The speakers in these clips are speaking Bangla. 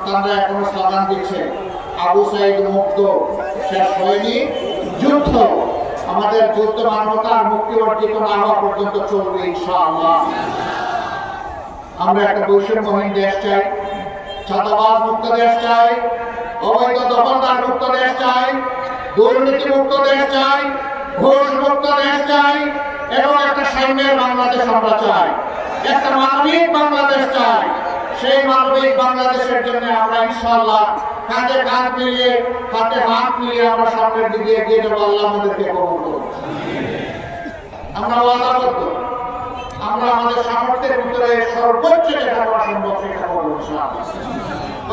সন্তানরা এখনো স্লোগান দিচ্ছে, আবু সাইদ মুক্ত, শেষ হয়নি যুদ্ধ। আমাদের যুদ্ধ মানবতার মুক্তি অর্জিত না হওয়া পর্যন্ত চলবে ইনশাআল্লাহ। আমরা একটা বৈষম্যহীন দেশ চাই, ছাত্রাবাস মুক্ত দেশ চাই, অবৈধ দখলদার মুক্ত দেশ চাই, দুর্নীতি মুক্ত দেশ চাই, ঘুষ মুক্ত দেশ চাই, এবং একটা সাম্যের বাংলাদেশ আমরা চাই, একটা মানবিক বাংলাদেশ চাই। সেই মানবিক বাংলাদেশের জন্য আমরা ইনশাআল্লাহ কাঁধে কাঁধ মিলিয়ে, হাতে হাত মিলিয়ে আমরা সামনের দিকে এগিয়ে যাবো। আল্লাহ আমাদেরকে কবুল করুন। আমরা ওয়াদাবদ্ধ, আমরা আমাদের সামর্থ্যের ভিতরে সর্বোচ্চ যেটা করা সম্ভব সেটা করবো ইনশাআল্লাহ।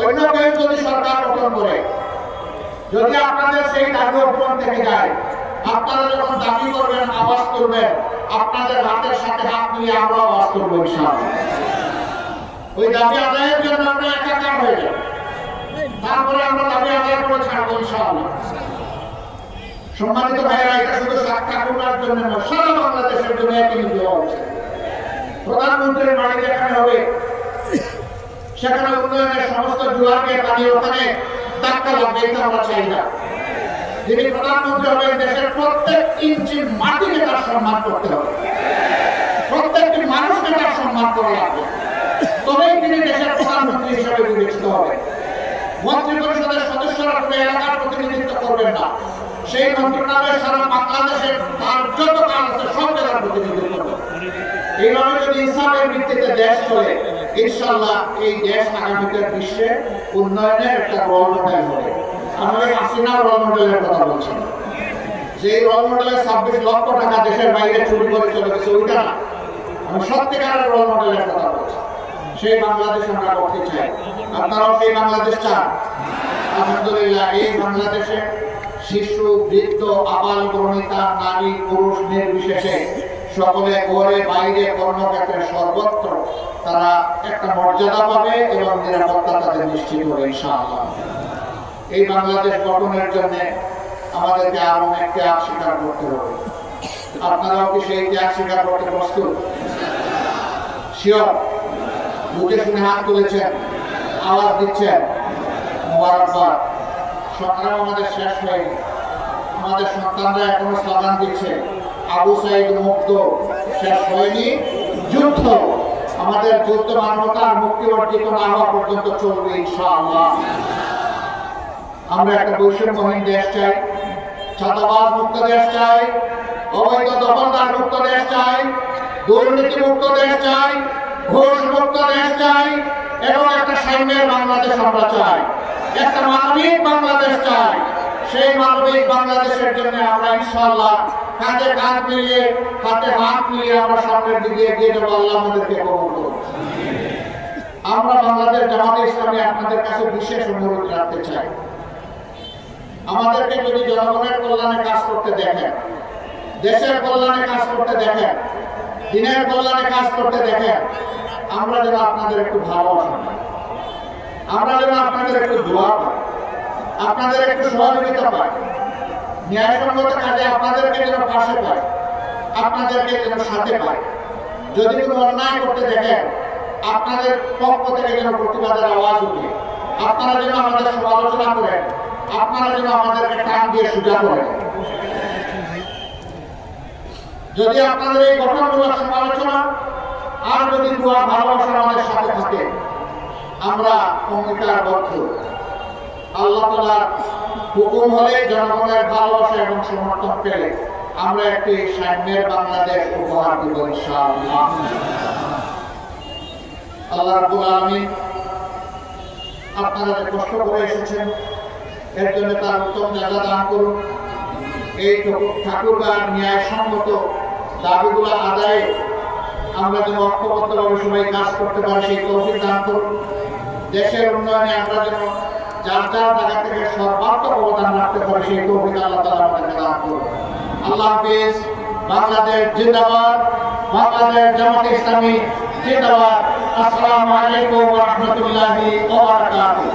অন্য কেউ যদি সরকার গঠন করে, যদি আপনাদের সেই দাবি অর্পণ থেকে যায়, আপনারা যখন দাবি করবেন, আওয়াজ করবেন, আপনাদের হাতের সাথে হাত নিয়ে আমরা আওয়াজ করবো ইনশাআল্লাহ। ওই দাবি আদায়ের জন্য আমরা একাকার হয়ে যাব, তারপরে আমরা দাবি আদায় করে ছাড়বো ইনশাআল্লাহ। সম্মানিত ভাইয়েরা, এটা শুধু সাক্ষাৎকার জন্য নয়, সারা বাংলাদেশের জন্য একই দেওয়া হচ্ছে। প্রধানমন্ত্রীর বাড়ি যেখানে হবে সেখানে উন্নয়নের সমস্ত জোয়ারকে পানি ওখানে ধাক্কা লাগবে, এটা আমরা চাই না। যিনি প্রধানমন্ত্রী হবেন, দেশের প্রত্যেক ইঞ্চি মাটিকে তার সম্মান করতে হবে, প্রত্যেকটি মানুষকে তার সম্মান করা লাগবে, তবেই তিনি দেশের প্রধানমন্ত্রী হিসেবে বিবেচিত হবে। মন্ত্রী পরিষদের সদস্যরা কোনো এলাকার প্রতিনিধিত্ব করবেন না, সেই মন্ত্রণালয় সারা বাংলাদেশের তার যত কাজ আছে সব জায়গার প্রতিনিধিত্ব করবে। এইভাবে যদি ইসলামের ভিত্তিতে দেশ চলে, ইনশাআল্লাহ এই দেশ আগামীতে বিশ্বে উন্নয়নের একটা রোল মডেল হবে। আমাদের হাসিনা রোল মডেলের কথা বলছেন, যে রোল মডেলের 26 লক্ষ টাকা দেশের বাইরে চুরি করে চলে গেছে, ওইটা না, আমি সত্যিকারের রোল মডেলের কথা বলছি। সেই বাংলাদেশ আমরা করতে চাই, আপনারাও সেই বাংলাদেশ চান। আলহামদুলিল্লাহ, এই বাংলাদেশে শিশু, বৃদ্ধ, আবাল বনিতা, নারী, পুরুষ নির্বিশেষে সকলে ঘরে বাইরে কর্মক্ষেত্রে সর্বত্র তারা একটা মর্যাদা পাবে এবং নিরাপত্তা তাদের নিশ্চিত হবে ইনশাআল্লাহ। এই বাংলাদেশ গঠনের জন্য আমাদেরকে আরো অনেক ত্যাগ স্বীকার করতে হবে। আপনারাও কি সেই ত্যাগ স্বীকার করতে প্রস্তুত? শিওর? বুঝে শুনে হাত তুলেছেন, আওয়াজ দিচ্ছেন, মোবারকবাদ। সংগ্রাম আমাদের শেষ হয়নি, আমাদের সন্তানরা এখনো স্লোগান দিচ্ছে, আবু সাইদ মুক্ত, শেষ হয়নি যুদ্ধ। আমাদের যুদ্ধ মানবতার মুক্তি অর্জিত না হওয়া পর্যন্ত চলবে ইনশাআল্লাহ। আমরা একটা বৈষম্যহীন দেশ চাই, ছাত্রাবাস মুক্ত দেশ চাই, অবৈধ দখলদার মুক্ত দেশ চাই, দুর্নীতি মুক্ত দেশ চাই, ঘুষ মুক্ত দেশ চাই, এবং একটা সাম্যের বাংলাদেশ আমরা চাই, একটা মানবিক বাংলাদেশ চাই। সেই মানবিক বাংলাদেশের জন্য আমরা ইনশাআল্লাহ কাঁধে কাঁধ মিলিয়ে, হাতে হাত মিলিয়ে আমরা সামনের দিকে এগিয়ে যাবো। আল্লাহ আমাদেরকে কবুল করুন। আমরা বাংলাদেশ জামাতে ইসলামী আপনাদের কাছে বিশেষ অনুরোধ রাখতে চাই, আমাদেরকে যদি জনগণের কল্যাণে কাজ করতে দেখেন, দেশের কল্যাণে কাজ করতে দেখেন, দিনের কল্যাণে কাজ করতে দেখেন, আমরা যেন আপনাদের একটু ভালোবাসা পাই, আমরা যেন আপনাদের একটু দোয়া পাই, আপনাদের একটু সহযোগিতা পাই, ন্যায়সঙ্গত কাজে আপনাদেরকে যেন পাশে পাই, আপনাদেরকে যেন সাথে পাই। যদি কোনো অন্যায় করতে দেখেন, আপনাদের পক্ষ থেকে যেন প্রতিবাদের আওয়াজ উঠে, আপনারা যেন আমাদের সমালোচনা করেন, আপনারা যেন আমাদেরকে টান দিয়ে সোজা করেন। যদি আপনাদের এই গঠনমূলক সমালোচনা আর যদি দোয়া ভালোবাসা আমাদের সাথে থাকে, আমরা অঙ্গীকারবদ্ধ, আল্লাহ তাআলার হুকুম হলে, জনগণের ভালোবাসা এবং সমর্থন পেলে আমরা একটি সাম্যের বাংলাদেশ উপহার দেব ইনশাআল্লাহ। আল্লাহ রাব্বুল আলামিন আপনারা যে কষ্ট করে এসেছেন এর জন্য তার উত্তম জাযা দান করুন। এই ঠাকুরগাঁর ন্যায়সঙ্গত দাবিগুলো আদায়ে আমরা যেন ঐক্যবদ্ধভাবে সবাই কাজ করতে পারি, সেই তৌফিক দান করুন। দেশের উন্নয়নে আমরা যেন যার যার জায়গা থেকে সর্বাত্মক অবদান রাখতে পারি, সেই তৌফিক আল্লাহ তাআলা আমাদেরকে দান করুন। আল্লাহ হাফেজ। বাংলাদেশ জিন্দাবাদ, বাংলাদেশ জামাতে ইসলামী জিন্দাবাদ। আসসালামু আলাইকুম ওয়া রাহমাতুল্লাহি ওয়া বারাকাতুহু।